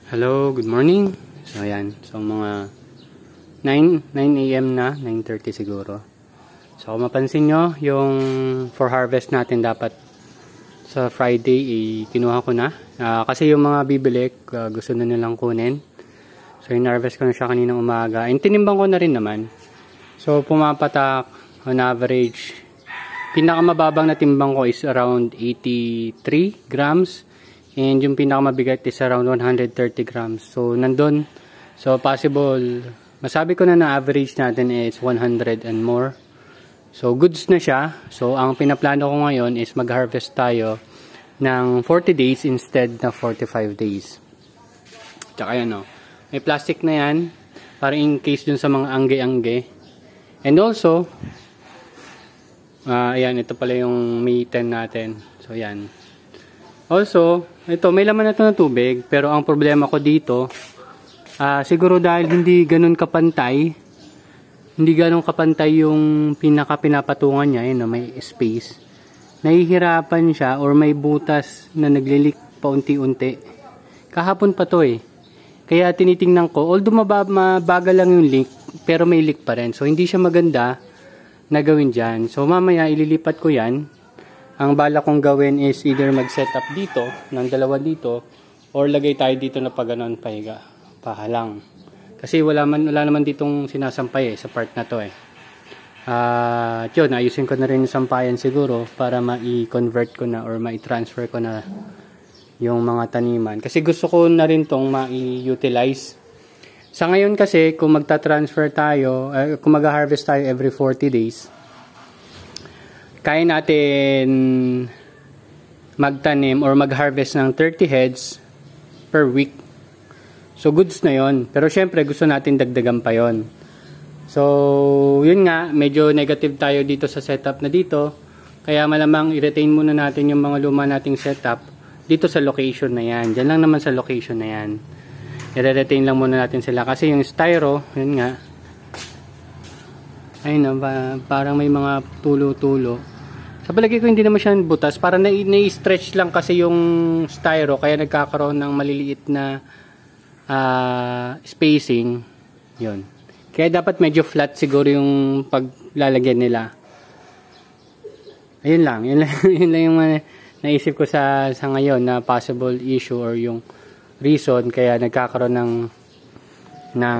Hello, good morning. So ayan, so mga 9 a.m. na, 9:30 siguro. So kung mapansin nyo, yung for harvest natin dapat sa Friday, kinuha ko na. Kasi yung mga bibili, gusto na nilang kunin. So in-harvest ko na siya kaninang umaga. And tinimbang ko na rin naman. So pumapatak on average. Pinakamababang na timbang ko is around 83 grams. And yung pinakamabigat is around 130 grams. So, nandun. So, possible. Masabi ko na average natin is 100 and more. So, goods na siya. So, ang pinaplano ko ngayon is mag-harvest tayo ng 40 days instead na 45 days. Tsaka yan, may plastic na yan. Para in case dun sa mga angge-angge. And also, ayan, ito pala yung meatan natin. So, yan. Also, ito, may laman na ito na tubig, pero ang problema ko dito, siguro dahil hindi ganun kapantay yung pinapatungan niya, yun, may space, nahihirapan siya or may butas na naglilik paunti-unti. Kahapon pa to Kaya tinitingnan ko, although mabagal lang yung leak, pero may leak pa rin. So, hindi siya maganda na gawin dyan. So, mamaya ililipat ko yan. Ang bala kong gawin is either mag-setup dito, ng dalawa dito, or lagay tayo dito na pag-ganon pahiga, pahalang. Kasi wala naman ditong sinasampay sa part na to yun, ayusin ko na rin yung sampayan siguro para ma-convert ko na or ma-transfer ko na yung mga taniman. Kasi gusto ko na rin tong ma-utilize. Sa ngayon kasi, kung magta-transfer tayo, kung mag-harvest tayo every 40 days, kaya natin magtanim or mag-harvest ng 30 heads per week. So, goods na yon. Pero syempre, gusto natin dagdagan pa yon. So, yun nga, medyo negative tayo dito sa setup na dito. Kaya malamang i-retain muna natin yung mga luma nating setup dito sa location na yan. Diyan lang naman sa location na yan. I-retain lang muna natin sila. Kasi yung styro, yun nga, ayun parang may mga tulo-tulo. Sa palagi ko hindi naman siya butas. Parang na-stretch lang kasi yung styro. Kaya nagkakaroon ng maliliit na spacing. Yun. Kaya dapat medyo flat siguro yung paglalagyan nila. Ayun lang. Yun lang yung naisip ko sa ngayon na possible issue or yung reason kaya nagkakaroon ng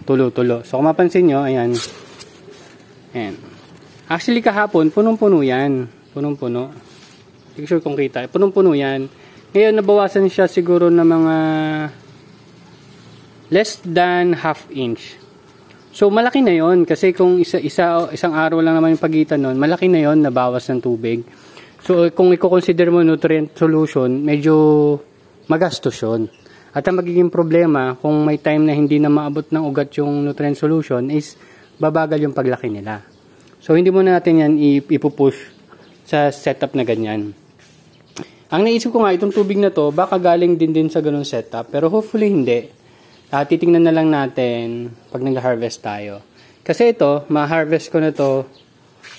tulo-tulo. So kung mapansin nyo, ayan. Ayan. Actually kahapon, punong-puno yan. Punong-puno. Hindi sure kung kita. Punong-puno yan. Ngayon, nabawasan siya siguro na mga less than half inch. So, malaki na yon. Kasi kung isang araw lang naman yung pagitan nun, malaki na yon, nabawas ng tubig. So, kung i-consider mo nutrient solution, medyo magastos yun. At ang magiging problema, kung may time na hindi na maabot ng ugat yung nutrient solution, is babagal yung paglaki nila. So, hindi muna natin yan ipupush sa setup na ganyan. Ang naisip ko nga, itong tubig na to, baka galing din sa ganun setup. Pero hopefully hindi. Titingnan na lang natin pag nag-harvest tayo. Kasi ito, ma-harvest ko na to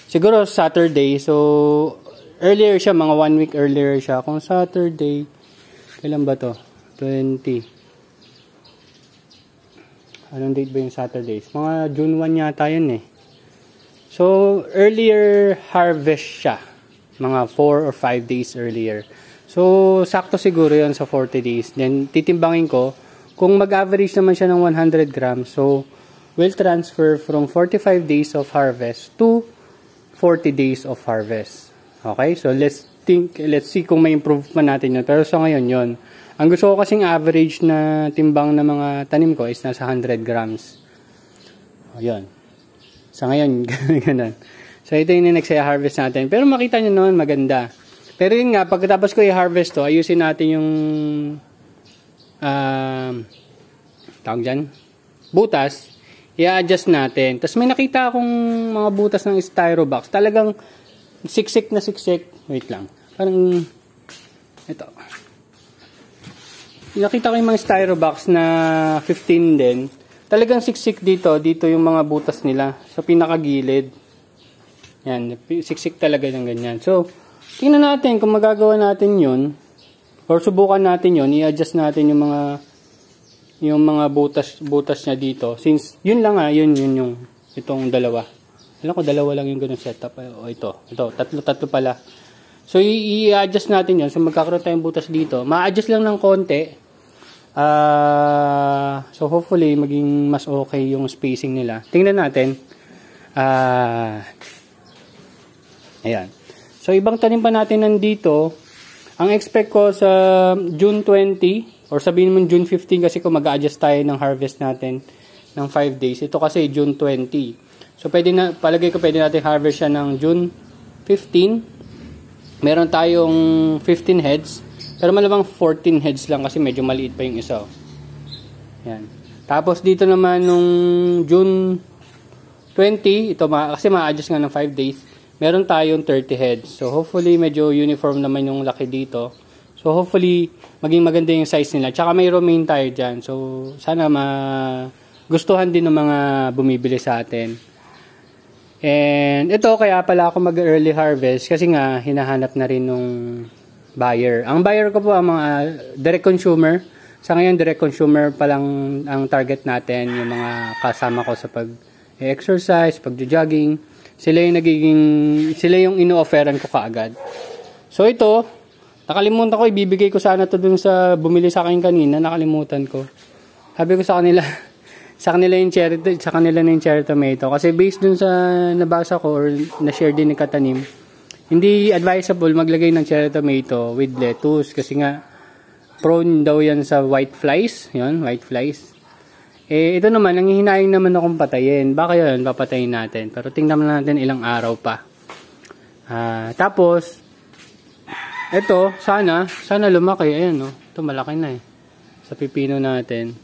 siguro Saturday. So, earlier siya, mga 1 week earlier siya. Kung Saturday, kailan ba to? 20. Anong date ba yung Saturdays? Mga June 1 yata yun So, earlier harvest siya. Mga 4 or 5 days earlier. So, sakto siguro yun sa 40 days. Then, titimbangin ko, kung mag-average naman siya ng 100 grams, so, we'll transfer from 45 days of harvest to 40 days of harvest. Okay? So, let's see kung may improve pa natin yun. Pero sa ngayon yun. Ang gusto ko kasing average na timbang na mga tanim ko is nasa 100 grams. O, yun. Sa ngayon, ganun. So, ito yung next harvest natin. Pero makita nyo naman, maganda. Pero yun nga, pagkatapos ko i-harvest to, ayusin natin yung tawag dyan, butas. I-adjust natin. Tapos may nakita akong mga butas ng styro box. Talagang siksik na siksik. Wait lang. Parang, ito. Nakita ko yung mga styro box na 15 din. Talagang siksik dito yung mga butas nila sa pinakagilid. Yan, siksik talaga ng ganyan. So, tingnan natin kung magagawa natin yun or subukan natin yun, i-adjust natin yung mga yung mga butas niya dito. Since, yun lang yun yung, itong dalawa. Alam ko, dalawa lang yung ganun setup. O ito, tatlo pala. So, i-adjust natin yun. So, magkakaroon tayong butas dito. Ma-adjust lang ng konti. So, hopefully, maging mas okay yung spacing nila. Tingnan natin. Ayan. So, ibang tanim pa natin nandito. Ang expect ko sa June 20, or sabihin mo June 15 kasi kung mag-adjust tayo ng harvest natin ng 5 days. Ito kasi June 20. So, palagay ko pwede natin harvest siya ng June 15. Meron tayong 15 heads. Pero malamang 14 heads lang kasi medyo maliit pa yung isa. Yan. Tapos dito naman nung June 20, ito kasi ma-adjust nga ng 5 days. Meron tayong 30 heads. So hopefully medyo uniform naman yung laki dito. So hopefully maging maganda yung size nila. Tsaka may romaine tayo dyan. So sana gustuhan din ng mga bumibili sa atin. And ito kaya pala ako mag-early harvest kasi nga hinahanap na rin nung buyer. Ang buyer ko po ang mga direct consumer. Sa ngayon direct consumer pa lang ang target natin, yung mga kasama ko sa pag-exercise, pag-jogging. Sila yung ino-offeran ko kaagad. So ito, nakalimutan ko, ibibigay ko sana to dun sa bumili sa akin kanina, nakalimutan ko. Sabi ko sa kanila, sa kanila na yung cherry tomato. Kasi based dun sa nabasa ko or na-share din ni Katanim, hindi advisable maglagay ng cherry tomato with lettuce kasi nga prone daw yan sa white flies. Yun, white flies. Ito naman, nanghihinayang naman akong patayin. Baka yun, papatayin natin. Pero tingnan natin ilang araw pa. Tapos, ito, sana lumaki. Ayan, no? Ito, malaki na sa pipino natin.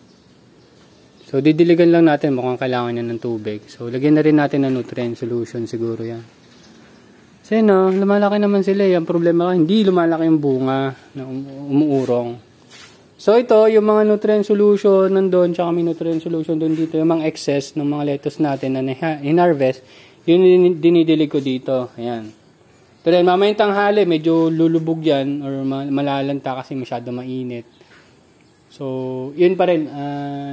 So, didiligan lang natin. Mukhang kailangan niya ng tubig. So, lagyan na rin natin ng nutrient solution siguro yan. Kasi, no, lumalaki naman sila. Ang problema ko, hindi lumalaki yung bunga na umuurong. So ito, yung mga nutrient solution nandun, tsaka may nutrient solution dun dito, yung mga excess ng mga lettuce natin na in-harvest, yun dinidilig ko dito. Ayan. Pero mamayang tanghali, medyo lulubog yan or malalanta kasi masyado mainit. So, yun pa rin.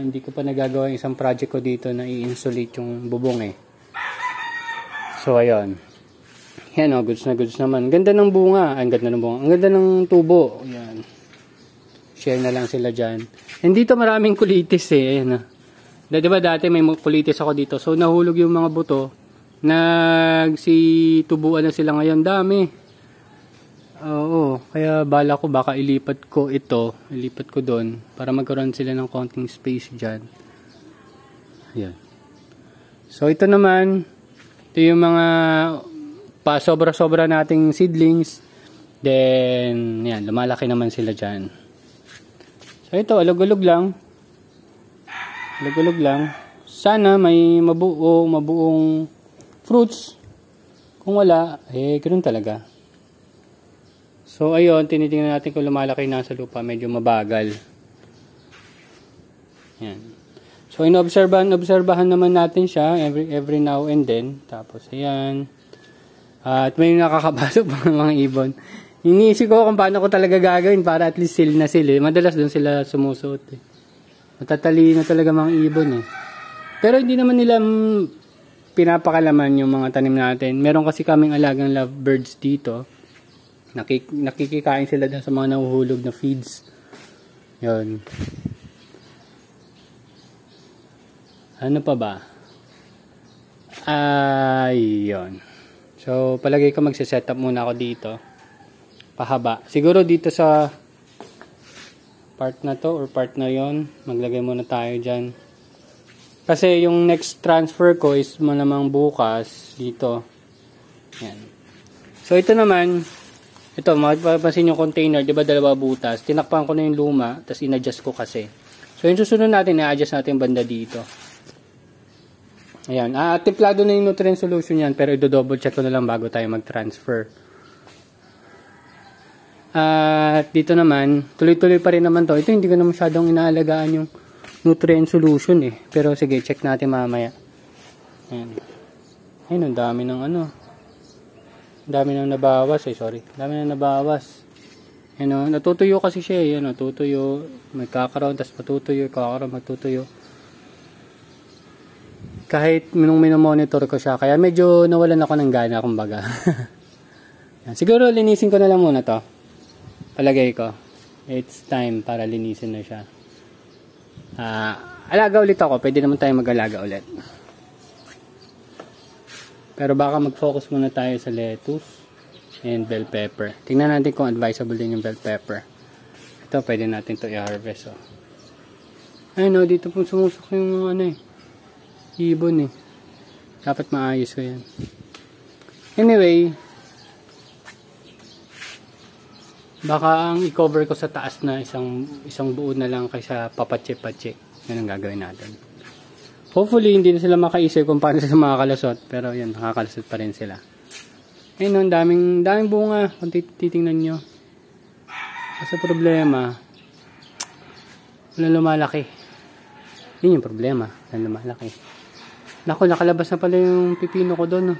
Hindi ko pa nagagawa yung isang project ko dito na i-insulate yung bubong So, ayun. Yan goods na goods naman. Ganda ng bunga. Ang ganda ng bunga. Ang ganda ng tubo. Ayan. Share na lang sila dyan. And dito maraming kulitis Ayan. Diba dati may kulitis ako dito. So nahulog yung mga buto. Tubuan na sila ngayon. Dami. Oo. Kaya bala ko baka ilipat ko ito. Ilipat ko doon. Para magkaroon sila ng konting space dyan. Ayan. So ito naman. Ito yung mga sobra-sobra nating seedlings. Then, yan. Lumalaki naman sila dyan. So ito, alog-alog lang. Alog-alog lang. Sana may mabuong fruits. Kung wala, ganoon talaga. So ayun, tinitingnan natin kung lumalaki na sa lupa. Medyo mabagal. Yan. So inobserbahan naman natin siya every now and then. Tapos ayan. At may nakakapasok pa ng mga ibon. Iniisip ko kung paano ko talaga gagawin para at least seal na sila. Madalas doon sila sumusuot Matatalino talaga mga ibon Pero hindi naman nila pinapakalaman yung mga tanim natin. Meron kasi kaming alagang lovebirds dito. Nakikikain sila dun sa mga nahuhulog na feeds. Yun. Ano pa ba? Ayun. So, palagay ko magsiset up muna ako dito. Pahaba. Siguro dito sa part na to or part na yon, maglagay muna tayo dyan. Kasi yung next transfer ko is malamang bukas dito. Yan. So ito naman, ito mapapansin yung container, di ba dalawa butas? Tinakpan ko na yung luma, tapos in-adjust ko kasi. So yung susunod natin, i-adjust natin yung banda dito. Ayan. Timplado na yung nutrient solution yan, pero i-double check ko na lang bago tayo mag-transfer. At dito naman, tuloy-tuloy pa rin naman to. Ito hindi ko na masyadong inaalagaan yung nutrient solution Pero sige, check natin mamaya. Ayan. Ayun, ang dami ng Ang dami nang nabawas sorry. Ang dami nang nabawas. You know, natutuyo kasi siya eh. Natutuyo. Magkakaroon, tapos matutuyo. Kakaroon, matutuyo. Kahit minomonitor ko siya. Kaya medyo nawalan ako ng gana, kumbaga. Siguro linisin ko na lang muna to. Palagay ko. It's time para linisin na siya. Alaga ulit ako. Pwede naman tayo mag-alaga ulit. Pero baka mag-focus muna tayo sa lettuce and bell pepper. Tingnan natin kung advisable din yung bell pepper. Ito, pwede natin to i-harvest. Oh. Ayun, no, dito po sumusok yung ano eh. Ibon eh. Dapat maayos ko yan. Anyway, baka ang i-cover ko sa taas na isang buo na lang kaysa papatse-patse. Yan ang gagawin natin. Hopefully, hindi na sila makaisip kung paano sila makakalusot. Pero yan, nakakalusot pa rin sila. Ayun, daming bunga kung titingnan nyo. Kasi problema, walang lumalaki. Yun yung problema, walang lumalaki. Naku, nakalabas na pala yung pipino ko doon. Oh.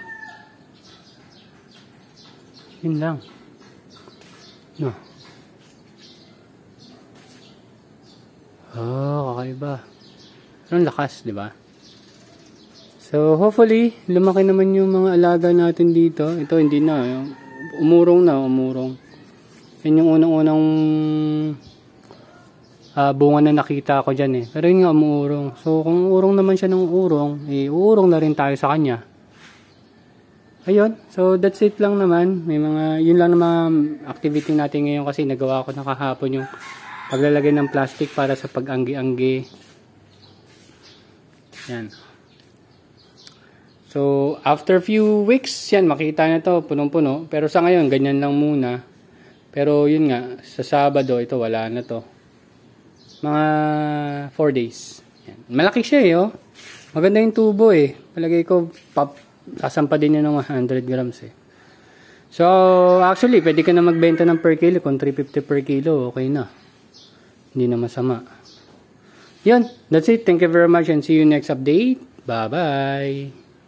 Yun lang. No. Oh, kakaiba. Pero lakas, di ba? So, hopefully, lumaki naman yung mga alaga natin dito. Ito, hindi na. Umurong na, umurong. Yan yung unang-unang bunga na nakita ko dyan eh. Pero yun nga, umuurong. So, kung urong naman siya ng urong, uurong na rin tayo sa kanya. Ayun. So, that's it lang naman. Yun lang naman activity natin ngayon kasi nagawa ko na kahapon yung paglalagay ng plastic para sa pag-anggi-anggi. Yan. So, after few weeks, yan, makita na to, punong-puno. Pero sa ngayon, ganyan lang muna. Pero yun nga, sa Sabado, ito wala na to. Mga 4 days. Yan. Malaki siya eh, oh. Maganda yung tubo eh. Palagay ko, sasampa din yun ng 100 grams eh. So, actually, pwede ka na magbenta ng per kilo. Kung 350 per kilo, okay na. Hindi na masama. Yan, that's it. Thank you very much and see you next update. Bye-bye.